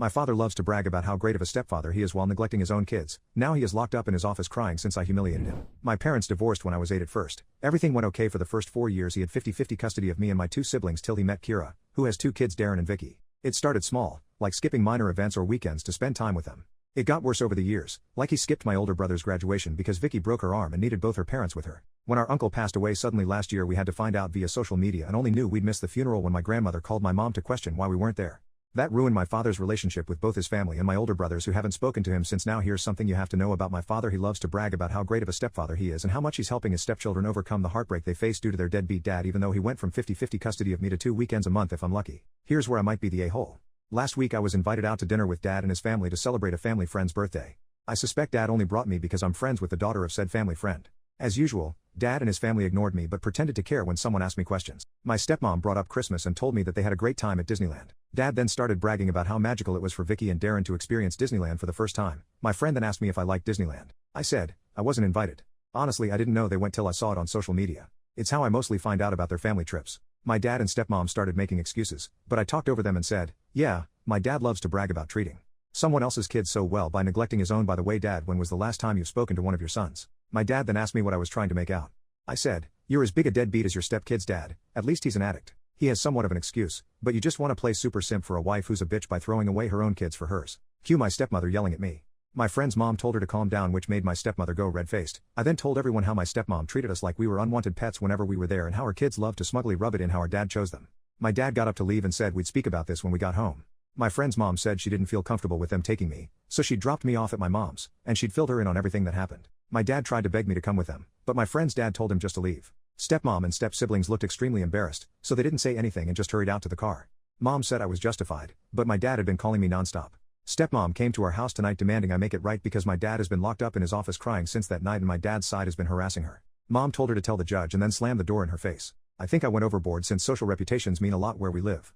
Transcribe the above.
My father loves to brag about how great of a stepfather he is while neglecting his own kids. Now he is locked up in his office crying since I humiliated him. My parents divorced when I was 8 at first. Everything went okay for the first 4 years. He had 50-50 custody of me and my 2 siblings till he met Kira, who has 2 kids, Darren and Vicky. It started small, like skipping minor events or weekends to spend time with them. It got worse over the years, like he skipped my older brother's graduation because Vicky broke her arm and needed both her parents with her. When our uncle passed away suddenly last year, we had to find out via social media and only knew we'd missed the funeral when my grandmother called my mom to question why we weren't there. That ruined my father's relationship with both his family and my older brothers, who haven't spoken to him since. Now here's something you have to know about my father. He loves to brag about how great of a stepfather he is and how much he's helping his stepchildren overcome the heartbreak they face due to their deadbeat dad, even though he went from 50-50 custody of me to 2 weekends a month if I'm lucky. Here's where I might be the a-hole. Last week I was invited out to dinner with dad and his family to celebrate a family friend's birthday. I suspect dad only brought me because I'm friends with the daughter of said family friend. As usual, dad and his family ignored me but pretended to care when someone asked me questions. My stepmom brought up Christmas and told me that they had a great time at Disneyland. Dad then started bragging about how magical it was for Vicky and Darren to experience Disneyland for the first time. My friend then asked me if I liked Disneyland. I said, I wasn't invited. Honestly, I didn't know they went till I saw it on social media. It's how I mostly find out about their family trips. My dad and stepmom started making excuses, but I talked over them and said, yeah, my dad loves to brag about treating someone else's kids so well by neglecting his own. By the way, Dad, when was the last time you've spoken to one of your sons? My dad then asked me what I was trying to make out. I said, you're as big a deadbeat as your stepkid's dad, at least he's an addict. He has somewhat of an excuse, but you just want to play super simp for a wife who's a bitch by throwing away her own kids for hers. Cue my stepmother yelling at me. My friend's mom told her to calm down, which made my stepmother go red-faced. I then told everyone how my stepmom treated us like we were unwanted pets whenever we were there and how her kids loved to smugly rub it in how our dad chose them. My dad got up to leave and said we'd speak about this when we got home. My friend's mom said she didn't feel comfortable with them taking me, so she dropped me off at my mom's, and she'd filled her in on everything that happened. My dad tried to beg me to come with them, but my friend's dad told him just to leave. Stepmom and step-siblings looked extremely embarrassed, so they didn't say anything and just hurried out to the car. Mom said I was justified, but my dad had been calling me nonstop. Stepmom came to our house tonight demanding I make it right because my dad has been locked up in his office crying since that night and my dad's side has been harassing her. Mom told her to tell the judge and then slammed the door in her face. I think I went overboard since social reputations mean a lot where we live.